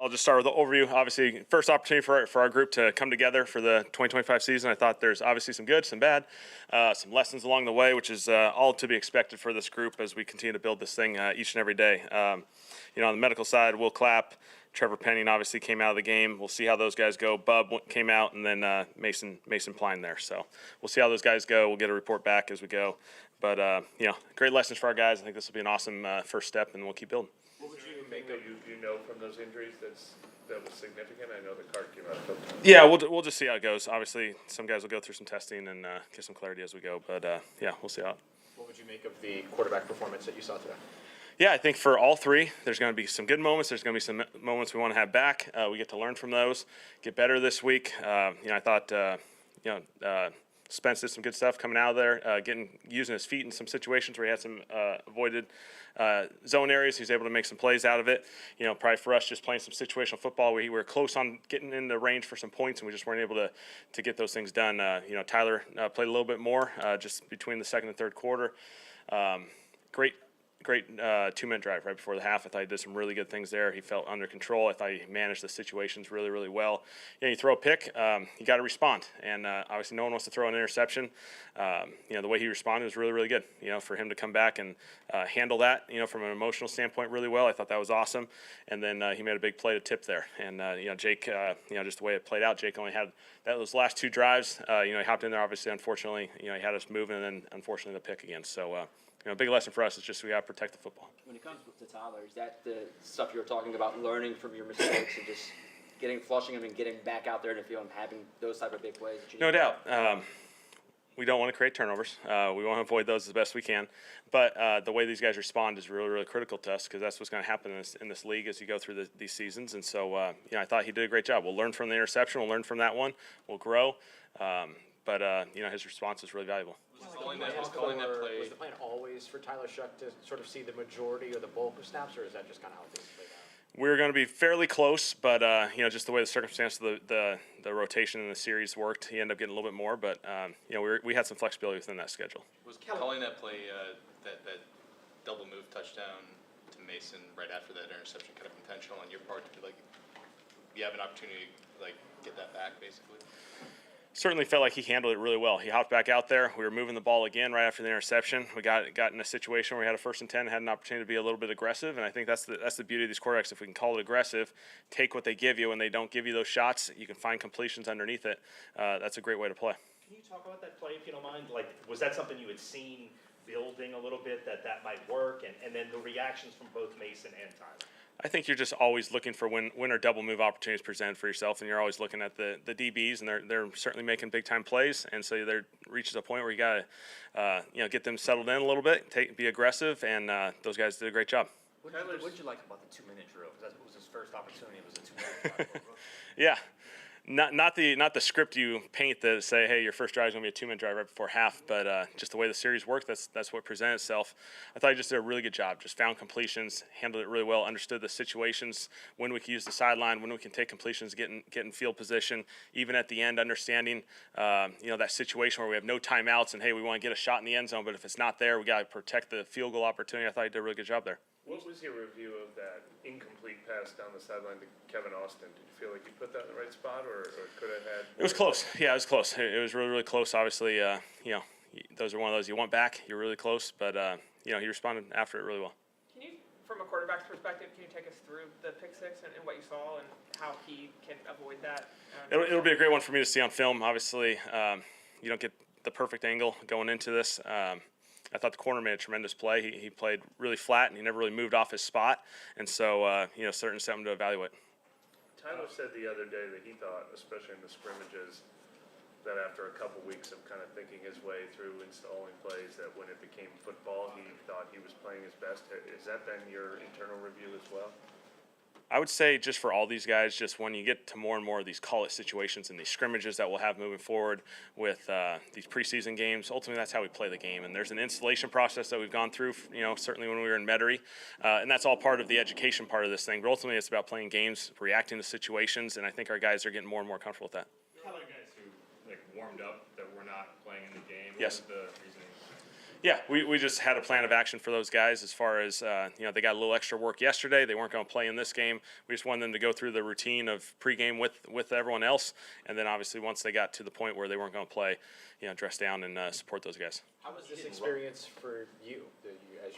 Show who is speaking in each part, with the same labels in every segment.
Speaker 1: I'll just start with the overview. Obviously, first opportunity for our group to come together for the 2025 season. I thought there's obviously some good, some bad, some lessons along the way, which is all to be expected for this group as we continue to build this thing each and every day. On the medical side, Will Clapp, Trevor Penning obviously came out of the game. We'll see how those guys go. Bub came out, and then Mason Pline there. So we'll see how those guys go. We'll get a report back as we go. But, great lessons for our guys. I think this will be an awesome first step, and we'll keep building.
Speaker 2: What would you make of you know from those injuries that was significant? I know the card came out a couple times.
Speaker 1: Yeah, we'll just see how it goes. Obviously, some guys will go through some testing and get some clarity as we go. But we'll see how.
Speaker 3: What would you make of the quarterback performance that you saw today?
Speaker 1: Yeah, I think for all three, there's going to be some good moments. There's going to be some moments we want to have back. We get to learn from those, get better this week. I thought Spence did some good stuff coming out of there, using his feet in some situations where he had some avoided zone areas. He was able to make some plays out of it. Probably for us, just playing some situational football, we were close on getting in the range for some points, and we just weren't able to get those things done. Tyler played a little bit more just between the second and third quarter. Great 2-minute drive right before the half. I thought he did some really good things there. He felt under control. I thought he managed the situations really, really well. You throw a pick, you got to respond. And obviously no one wants to throw an interception. The way he responded was really, really good. For him to come back and handle that, from an emotional standpoint really well, I thought that was awesome. And then he made a big play to tip there. And, Jake, just the way it played out, Jake only had those last two drives. He hopped in there, obviously, unfortunately. He had us moving, and then, unfortunately, the pick again. So, a big lesson for us is just we got to protect the football.
Speaker 4: When it comes to Tyler, is that the stuff you were talking about, learning from your mistakes and just flushing him and getting back out there in the field and having those type of big plays?
Speaker 1: No doubt. We don't want to create turnovers. We want to avoid those as best we can. But the way these guys respond is really, really critical to us because that's what's going to happen in this league as you go through these seasons. And so, I thought he did a great job. We'll learn from the interception. We'll learn from that one. We'll grow. But his response was really valuable.
Speaker 3: Was the plan always for Tyler Shuck to sort of see the majority or the bulk of snaps, or is that just kind of how things played out?
Speaker 1: We're going to be fairly close, but just the way the circumstance of the rotation in the series worked, he ended up getting a little bit more. But we had some flexibility within that schedule.
Speaker 5: Was calling that play, that double move touchdown to Mason right after that interception kind of intentional on your part to be you have an opportunity to get that back basically?
Speaker 1: Certainly felt like he handled it really well. He hopped back out there. We were moving the ball again right after the interception. We got in a situation where we had a 1st and 10, had an opportunity to be a little bit aggressive, and I think that's the beauty of these quarterbacks. If we can call it aggressive, take what they give you, and they don't give you those shots, you can find completions underneath it. That's a great way to play.
Speaker 6: Can you talk about that play if you don't mind? Was that something you had seen building a little bit that might work, and then the reactions from both Mason and Tyler?
Speaker 1: I think you're just always looking for when or double move opportunities present for yourself, and you're always looking at the DBs, and they're certainly making big time plays, and so there reaches a point where you got to get them settled in a little bit, be aggressive, and those guys did a great job.
Speaker 7: What did you like about the 2-minute drill? Because that was his first opportunity. It was a 2-minute drill.
Speaker 1: Yeah. Not the script you paint that say, hey, your first drive is going to be a 2-minute drive right before half, but just the way the series worked, that's what presented itself. I thought he just did a really good job. Just found completions, handled it really well, understood the situations, when we can use the sideline, when we can take completions, get in field position, even at the end, understanding that situation where we have no timeouts and, hey, we want to get a shot in the end zone, but if it's not there, we got to protect the field goal opportunity. I thought he did a really good job there.
Speaker 2: What was your review of that incomplete pass down the sideline to Kevin Austin? Did you feel like you put that in the right spot, or could it have had?
Speaker 1: It was close. Yeah, it was close. It was really, really close. Obviously, those are one of those you want back. You're really close, but he responded after it really well.
Speaker 8: Can you, from a quarterback's perspective, can you take us through the pick six and what you saw and how he can avoid that?
Speaker 1: It'll be a great one for me to see on film. Obviously, you don't get the perfect angle going into this. I thought the corner made a tremendous play. He played really flat, and he never really moved off his spot. And so, certainly something to evaluate.
Speaker 2: Tyler said the other day that he thought, especially in the scrimmages, that after a couple weeks of kind of thinking his way through installing plays, that when it became football, he thought he was playing his best. Has that been your internal review as well?
Speaker 1: I would say just for all these guys, just when you get to more and more of these call-it situations and these scrimmages that we'll have moving forward with these preseason games, ultimately that's how we play the game. And there's an installation process that we've gone through, certainly when we were in Metairie, and that's all part of the education part of this thing. But ultimately it's about playing games, reacting to situations, and I think our guys are getting more and more comfortable with that.
Speaker 9: How about guys who warmed up that were not playing in the game?
Speaker 1: Yes.
Speaker 9: What was the reasoning?
Speaker 1: Yeah, we just had a plan of action for those guys as far as, they got a little extra work yesterday. They weren't going to play in this game. We just wanted them to go through the routine of pregame with everyone else. And then obviously once they got to the point where they weren't going to play, dress down and support those guys.
Speaker 3: How was this experience for you, as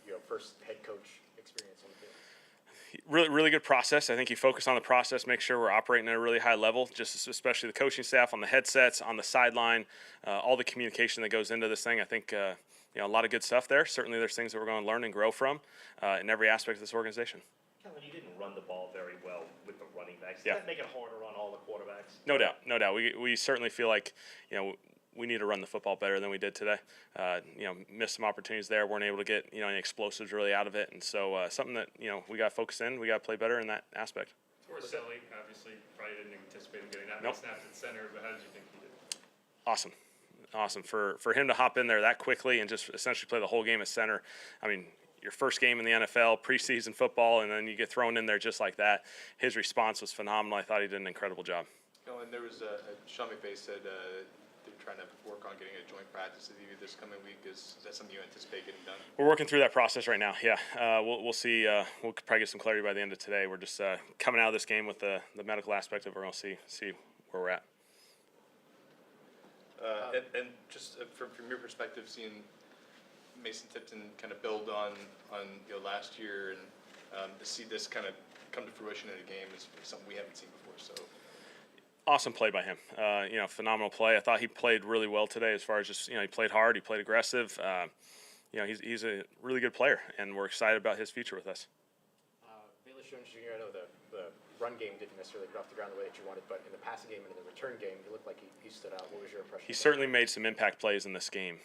Speaker 3: your first head coach experience on the field?
Speaker 1: Really, really good process. I think you focus on the process, make sure we're operating at a really high level, just especially the coaching staff on the headsets, on the sideline, all the communication that goes into this thing. I think, a lot of good stuff there. Certainly there's things that we're going to learn and grow from in every aspect of this organization.
Speaker 6: Kellen, you didn't run the ball very well with the running backs. Does
Speaker 1: Yeah.
Speaker 6: that make it harder on all the quarterbacks?
Speaker 1: No doubt, no doubt. We certainly feel like, we need to run the football better than we did today. Missed some opportunities there. Weren't able to get, any explosives really out of it. And so something that, we got to focus in. We got to play better in that aspect.
Speaker 2: Torricelli, obviously, probably didn't anticipate him getting that many
Speaker 1: Nope.
Speaker 2: snaps at center, but how did you think he did?
Speaker 1: Awesome for him to hop in there that quickly and just essentially play the whole game at center. I mean, your first game in the NFL, preseason football, and then you get thrown in there just like that. His response was phenomenal. I thought he did an incredible job.
Speaker 5: And there was Sean McVay said they're trying to work on getting a joint practice with you this coming week. Is that something you anticipate getting done?
Speaker 1: We're working through that process right now. Yeah, we'll see. We'll probably get some clarity by the end of today. We're just coming out of this game with the medical aspect of it. We're going to see where we're at.
Speaker 5: And just from your perspective, seeing Mason Tipton kind of build on last year and to see this kind of come to fruition in a game is something we haven't seen before. So
Speaker 1: Awesome play by him. Phenomenal play. I thought he played really well today as far as just, he played hard, he played aggressive. He's a really good player, and we're excited about his future with us.
Speaker 3: Bayless Jones Jr., I know the run game didn't necessarily get off the ground the way that you wanted, but in the passing game and in the return game, he looked like he stood out. What was your impression?
Speaker 1: He certainly made some impact plays in this game.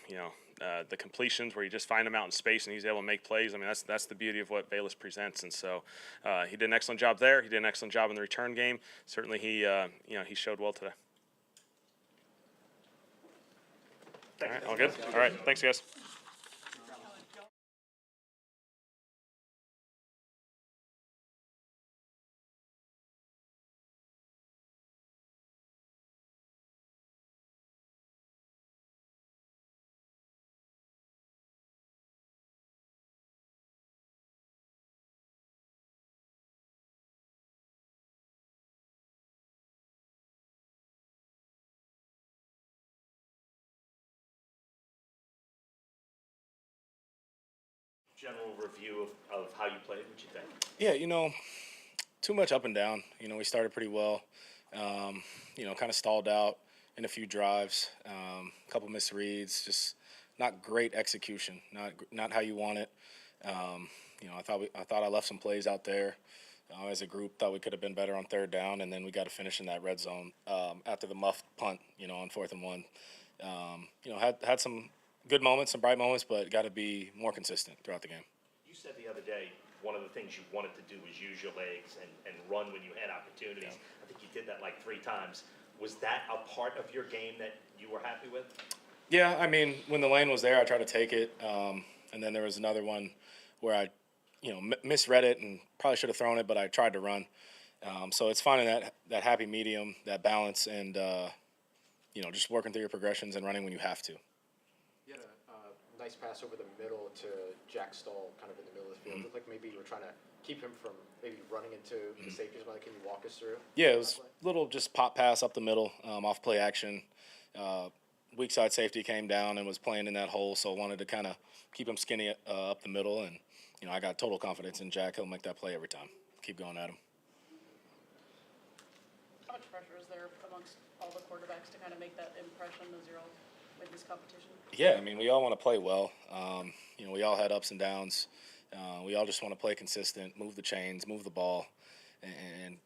Speaker 1: The completions where you just find him out in space and he's able to make plays. I mean, that's the beauty of what Bayless presents. And so he did an excellent job there. He did an excellent job in the return game. Certainly he showed well today. All right, all good? All right, thanks, guys.
Speaker 6: General review of how you played, what you think?
Speaker 9: Yeah, too much up and down. We started pretty well. Kind of stalled out in a few drives, a couple misreads, just not great execution, not how you want it. I thought I left some plays out there as a group. Thought we could have been better on third down, and then we got to finish in that red zone after the muffed punt. On 4th and 1. Had some good moments, some bright moments, but got to be more consistent throughout the game.
Speaker 6: You said the other day one of the things you wanted to do was use your legs and run when you had opportunities. Yeah. I think you did that like 3 times. Was that a part of your game that you were happy with?
Speaker 9: Yeah, I mean, when the lane was there, I tried to take it, and then there was another one where I, misread it and probably should have thrown it, but I tried to run. So it's finding that happy medium, that balance, and just working through your progressions and running when you have to.
Speaker 3: You had a nice pass over the middle to Jack Stahl, kind of in the middle of the field. It looked like maybe you were trying to keep him from maybe running into the safeties. Can you walk us through?
Speaker 9: Yeah, it was a little just pop pass up the middle, off play action. Weak side safety came down and was playing in that hole, so I wanted to kind of keep him skinny up the middle. And, I got total confidence in Jack. He'll make that play every time. Keep going at him.
Speaker 10: How much pressure is there amongst all the quarterbacks to kind of make that impression as you're all in this competition?
Speaker 9: Yeah, I mean, we all want to play well. We all had ups and downs. We all just want to play consistent, move the chains, move the ball, and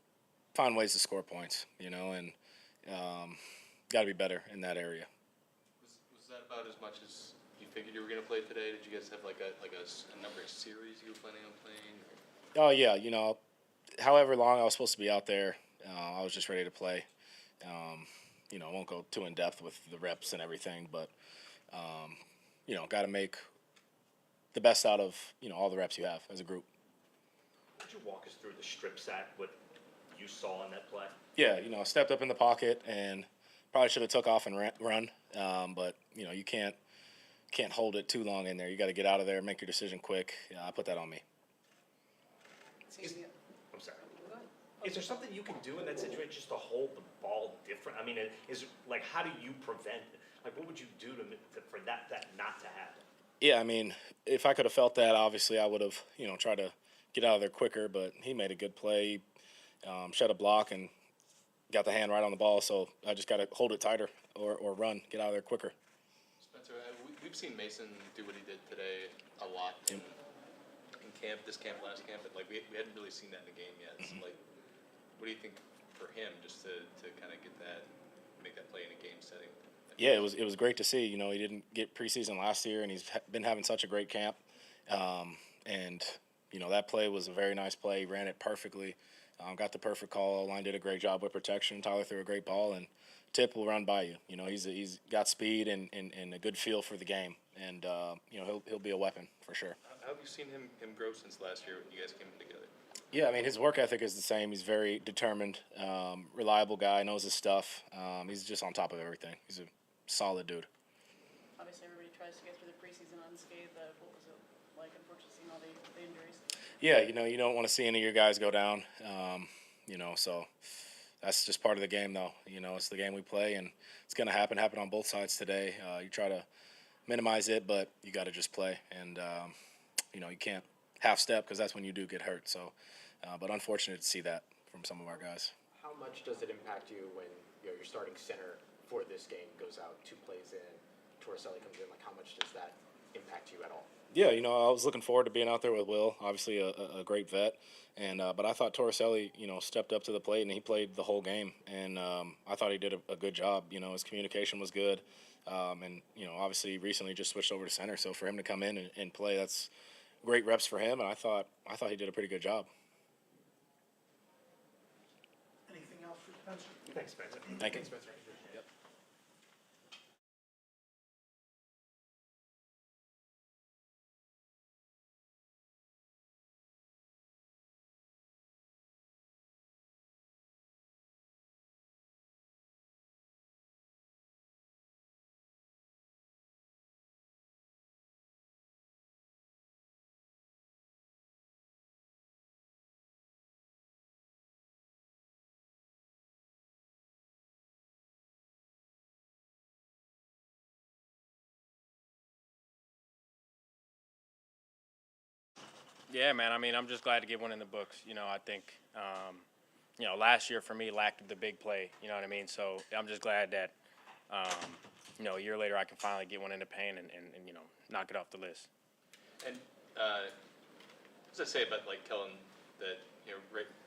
Speaker 9: find ways to score points, and got to be better in that area.
Speaker 5: Was that about as much as you figured you were going to play today? Did you guys have like a number of series you were planning on playing?
Speaker 9: Oh, yeah, however long I was supposed to be out there, I was just ready to play. I won't go too in depth with the reps and everything, but, got to make the best out of, all the reps you have as a group.
Speaker 6: Could you walk us through the strip sack, what you saw in that play?
Speaker 9: Yeah, I stepped up in the pocket and probably should have took off and run, but, you can't can't hold it too long in there. You got to get out of there, make your decision quick. Yeah, I put that on me.
Speaker 6: I'm sorry. Is there something you can do in that situation just to hold the ball different? I mean, like, how do you prevent it? Like, what would you do for that not to happen?
Speaker 9: Yeah, I mean, if I could have felt that, obviously I would have, tried to get out of there quicker. But he made a good play, shed a block, and got the hand right on the ball. So I just got to hold it tighter or run, get out of there quicker.
Speaker 5: Spencer, we've seen Mason do what he did today a lot in camp, this camp, last camp, but like we hadn't really seen that in the game yet. So like, what do you think for him just to kind of make that play in a game setting?
Speaker 9: Yeah, it was great to see. He didn't get preseason last year, and he's been having such a great camp. And that play was a very nice play. He ran it perfectly. Got the perfect call. Line did a great job with protection. Tyler threw a great ball, and Tip will run by you. He's got speed and a good feel for the game, and he'll be a weapon for sure.
Speaker 5: How have you seen him grow since last year when you guys came together?
Speaker 9: Yeah, I mean, his work ethic is the same. He's very determined, reliable guy, knows his stuff. He's just on top of everything. He's a solid dude.
Speaker 10: Obviously, everybody tries to get through the preseason unscathed. What was it like, unfortunately, seeing all the injuries?
Speaker 9: Yeah, you don't want to see any of your guys go down. So that's just part of the game, though. It's the game we play, and it's going to happen on both sides today. You try to minimize it, but you got to just play. And, you can't half-step because that's when you do get hurt. So, but unfortunate to see that from some of our guys.
Speaker 3: How much does it impact you when your starting center for this game goes out 2 plays in, Torricelli comes in? Like, how much does that impact you at all?
Speaker 9: Yeah, I was looking forward to being out there with Will, obviously a great vet, and but I thought Torricelli, stepped up to the plate and he played the whole game, and I thought he did a good job. His communication was good, and obviously recently just switched over to center, so for him to come in and play, that's great reps for him, and I thought he did a pretty good job.
Speaker 11: Anything else for Spencer?
Speaker 6: Thanks, Spencer.
Speaker 9: Thank you.
Speaker 3: Spencer. Yep.
Speaker 12: Yeah, man. I mean, I'm just glad to get one in the books. I think, last year for me lacked the big play. You know what I mean? So I'm just glad that, a year later I can finally get one in the paint and knock it off the list.
Speaker 5: And what does that say about like Kellen that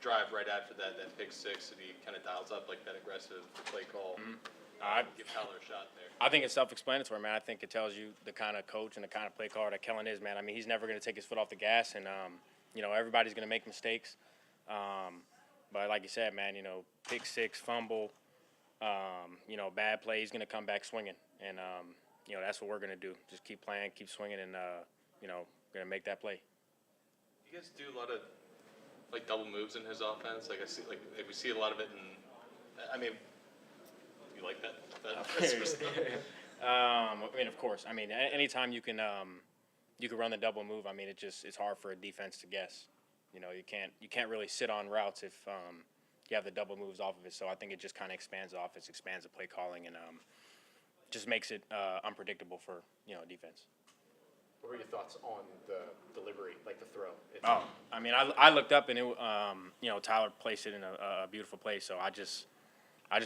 Speaker 5: drive right after that pick six and he kind of dials up like that aggressive play call? Give Tyler a shot there.
Speaker 12: I think it's self-explanatory, man. I think it tells you the kind of coach and the kind of play caller that Kellen is, man. I mean, he's never going to take his foot off the gas, and everybody's going to make mistakes. But like you said, man, pick six, fumble, bad play, he's going to come back swinging, and that's what we're going to do. Just keep playing, keep swinging, and going to make that play.
Speaker 5: You guys do a lot of like double moves in his offense. Like I see, like we see a lot of it in. I mean. You like that?
Speaker 12: I mean, of course. I mean, anytime you can run the double move. I mean, it's hard for a defense to guess. You can't really sit on routes if you have the double moves off of it. So I think it just kind of expands the offense, expands the play calling, and just makes it unpredictable for defense.
Speaker 3: What were your thoughts on the delivery, like the throw?
Speaker 12: I mean, I looked up and it Tyler placed it in a beautiful place. So I just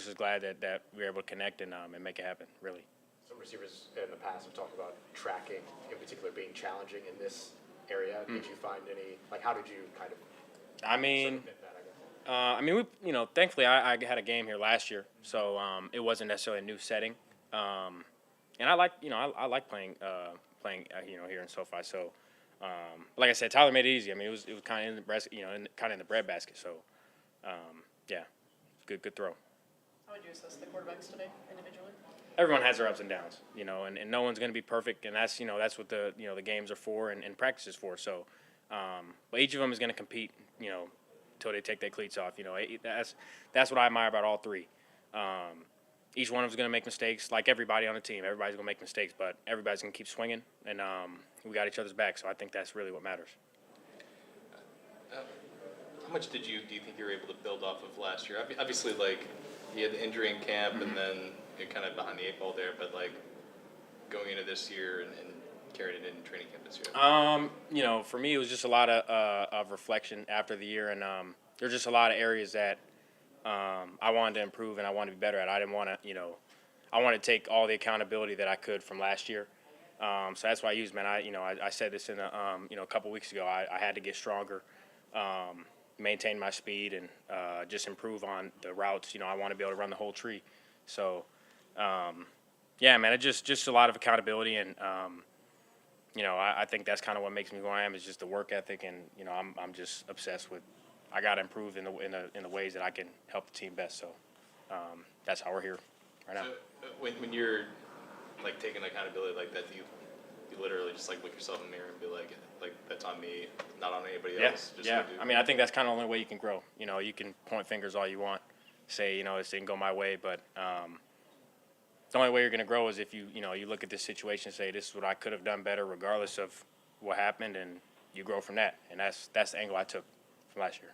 Speaker 12: was glad that we were able to connect and make it happen, really.
Speaker 3: Some receivers in the past have talked about tracking, in particular, being challenging in this area. Did you find any, how did you kind of circumvent that, I guess?
Speaker 12: We, thankfully I had a game here last year, so it wasn't necessarily a new setting. And I like, I like playing here in SoFi. So, like I said, Tyler made it easy. I mean, it was kind of in the breast, kind of in the breadbasket. So, yeah, good throw.
Speaker 10: How would you assess the quarterbacks today individually?
Speaker 12: Everyone has their ups and downs, and no one's going to be perfect, and that's what the the games are for and practice is for. So, but each of them is going to compete, until they take their cleats off. That's what I admire about all three. each one of us is going to make mistakes, like everybody on the team. Everybody's going to make mistakes, but everybody's going to keep swinging, and we got each other's back. So I think that's really what matters.
Speaker 5: How much do you think you were able to build off of last year? Obviously, like, you had the injury in camp, and then you're kind of behind the eight ball there, but, like, going into this year and carrying it in training camp this year?
Speaker 12: For me, it was just a lot of reflection after the year, and there's just a lot of areas that I wanted to improve and I wanted to be better at. I didn't want to, I wanted to take all the accountability that I could from last year. So that's why I used, man. I said this in a couple weeks ago. I had to get stronger, maintain my speed, and just improve on the routes. I want to be able to run the whole tree. So, yeah, man, it's just a lot of accountability, and I think that's kind of what makes me who I am, is just the work ethic, and I'm just obsessed with. I got to improve in the ways that I can help the team best. So that's how we're here right now.
Speaker 5: So, when you're like taking accountability like that, do you literally just like look yourself in the mirror and be like that's on me, not on anybody else? Just
Speaker 12: Yeah.
Speaker 5: do.
Speaker 12: I mean, I think that's kind of the only way you can grow. You can point fingers all you want, say this didn't go my way, but the only way you're going to grow is if you look at this situation and say, this is what I could have done better regardless of what happened, and you grow from that. And that's the angle I took from last year.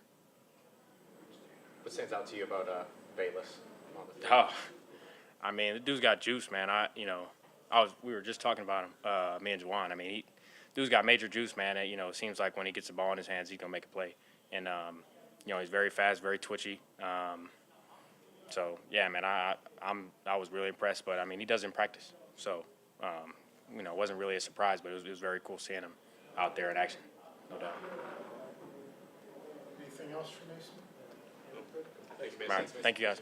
Speaker 3: What stands out to you about Bayless on the field?
Speaker 12: Oh, I mean, the dude's got juice, man. We were just talking about him, me and Juwan. I mean, dude's got major juice, man. And, it seems like when he gets the ball in his hands, he's going to make a play. And, he's very fast, very twitchy. So yeah, man, I was really impressed, but I mean, he does in practice, so it wasn't really a surprise, but it was very cool seeing him out there in action, no doubt.
Speaker 11: Anything else for Mason?
Speaker 5: Thank you,
Speaker 12: All
Speaker 5: Mason.
Speaker 12: right, thank you guys.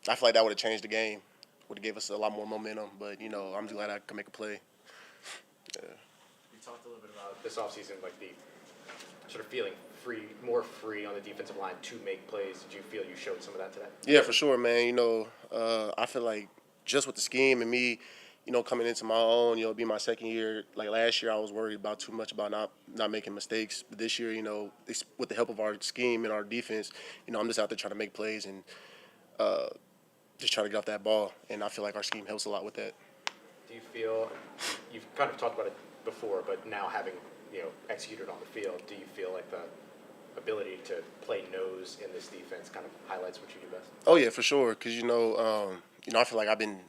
Speaker 13: I feel like that would have changed the game. Would have gave us a lot more momentum. But I'm just glad I could make a play. Yeah.
Speaker 3: You talked a little bit about this offseason, like the sort of feeling more free on the defensive line to make plays. Did you feel you showed some of that today?
Speaker 13: Yeah, for sure, man. I feel like just with the scheme and me, coming into my own, be my second year. Like last year, I was worried about too much about not making mistakes. But this year, with the help of our scheme and our defense, I'm just out there trying to make plays and just trying to get off that ball. And I feel like our scheme helps a lot with that.
Speaker 3: Do you feel, you've kind of talked about it before, but now having executed on the field, do you feel like the ability to play nose in this defense kind of highlights what you do best?
Speaker 13: Oh yeah, for sure. Because I feel like I've been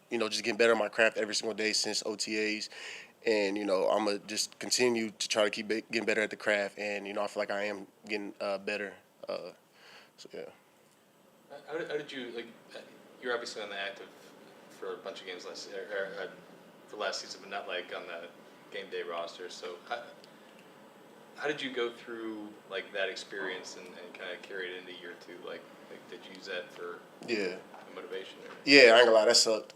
Speaker 13: just getting better at my craft every single day since OTAs, and I'm gonna just continue to try to keep getting better at the craft, and I feel like I am getting better. So yeah.
Speaker 5: How did you you're obviously on the active for a bunch of games last for last season, but not like on the game day roster. So how did you go through that experience and kind of carry it into year two? Did you use that for motivation?
Speaker 13: Yeah, I ain't gonna lie, that sucked.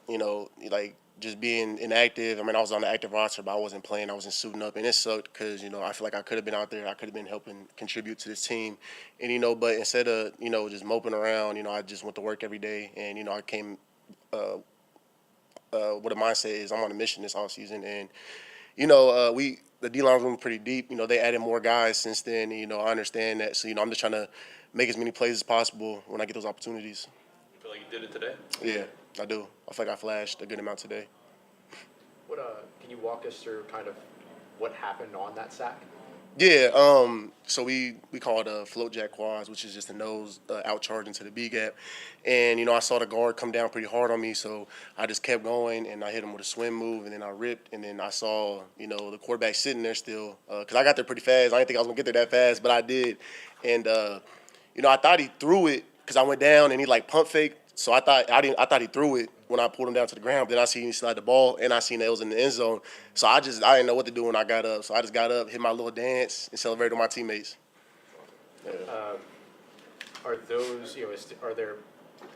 Speaker 13: Just being inactive. I mean, I was on the active roster, but I wasn't playing. I wasn't suiting up, and it sucked because I feel like I could have been out there. I could have been helping contribute to this team, and but instead of just moping around, I just went to work every day, and I came. What a mindset is, I'm on a mission this offseason, and the D-line room pretty deep. They added more guys since then. I understand that. So I'm just trying to make as many plays as possible when I get those opportunities.
Speaker 5: You feel like you did it today?
Speaker 13: Yeah, I do. I feel like I flashed a good amount today.
Speaker 3: Can you walk us through kind of what happened on that sack?
Speaker 13: Yeah, so we call it float jack quads, which is just the nose out charging to the B gap. And, I saw the guard come down pretty hard on me, so I just kept going, and I hit him with a swim move, and then I ripped, and then I saw, the quarterback sitting there still, because I got there pretty fast. I didn't think I was going to get there that fast, but I did. And, I thought he threw it because I went down, and he, pump faked. So I thought he threw it when I pulled him down to the ground. Then I seen him slide the ball, and I seen that it was in the end zone. So I didn't know what to do when I got up. So I just got up, hit my little dance, and celebrated with my teammates. Yeah.
Speaker 3: Are those, are there,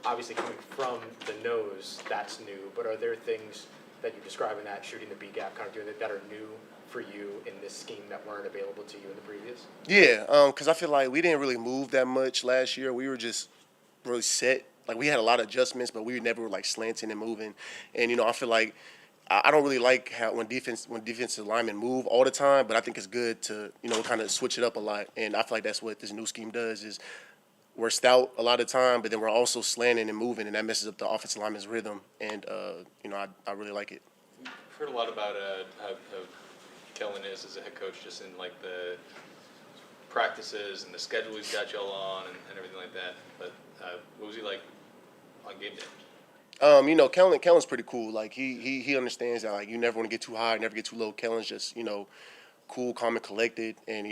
Speaker 3: obviously coming from the nose, that's new, but are there things that you describe in that, shooting the B gap, kind of doing it that are new for you in this scheme that weren't available to you in the previous?
Speaker 13: Yeah, because I feel like we didn't really move that much last year. We were just really set. Like we had a lot of adjustments, but we never were like slanting and moving. And I feel like I don't really like how when defensive linemen move all the time, but I think it's good to kind of switch it up a lot. And I feel like that's what this new scheme does is we're stout a lot of time, but then we're also slanting and moving, and that messes up the offensive lineman's rhythm. And I really like it.
Speaker 5: I've heard a lot about how Kellen is as a head coach, just in like the practices and the schedule he's got y'all on and everything like that. But what was he like on game day?
Speaker 13: Kellen's pretty cool. Like he understands that like you never want to get too high, never get too low. Kellen's just cool, calm, and collected. And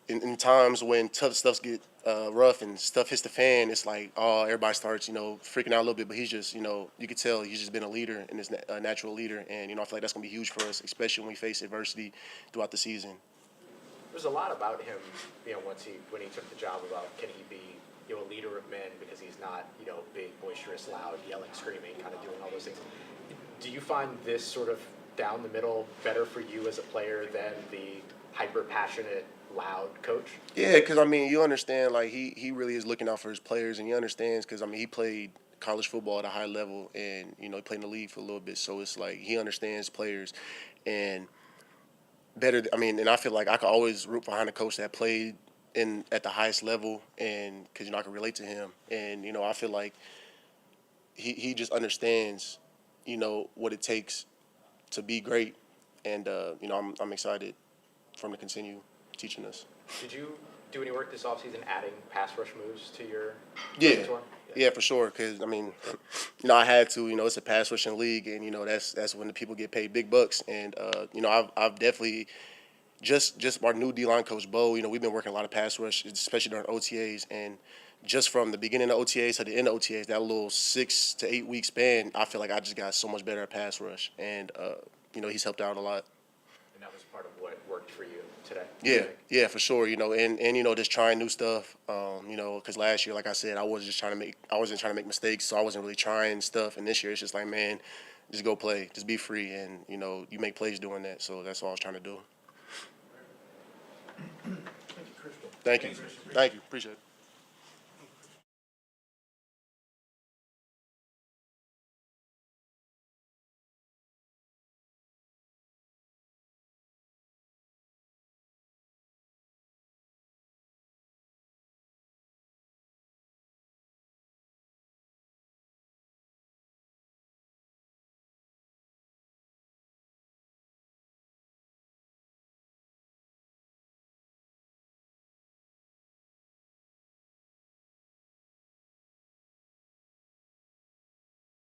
Speaker 13: in times when tough stuff get rough and stuff hits the fan, it's like everybody starts freaking out a little bit. But he's just you can tell he's just been a leader and is a natural leader. And I feel like that's gonna be huge for us, especially when we face adversity throughout the season.
Speaker 3: There's a lot about him, when he took the job about can he be a leader of men because he's not big, boisterous, loud, yelling, screaming, kind of doing all those things. Do you find this sort of down the middle better for you as a player than the hyper passionate, loud coach?
Speaker 13: Yeah, because you understand like he really is looking out for his players, and he understands because he played college football at a high level, and he played in the league for a little bit, so it's like he understands players and better. And I feel like I could always root behind a coach that played at the highest level, and because I can relate to him, and I feel like he just understands what it takes to be great, and I'm excited for him to continue teaching us.
Speaker 3: Did you do any work this offseason adding pass rush moves to your
Speaker 13: repertoire? Yeah, for sure. Because I had to. It's a pass rushing league, and that's when the people get paid big bucks. And I've definitely just our new D-line coach Bo. We've been working a lot of pass rush, especially during OTAs, and just from the beginning of OTAs to the end of OTAs, that little 6 to 8 week span, I feel like I just got so much better at pass rush, and he's helped out a lot.
Speaker 3: And that was part of what worked for you today.
Speaker 13: Yeah, for sure. And just trying new stuff. Because last year, like I said, I wasn't trying to make mistakes, so I wasn't really trying stuff. And this year, it's just like, man, just go play, just be free, and you make plays doing that. So that's all I was trying to do.
Speaker 11: Thank you, Christian.
Speaker 13: Thank you. Appreciate it.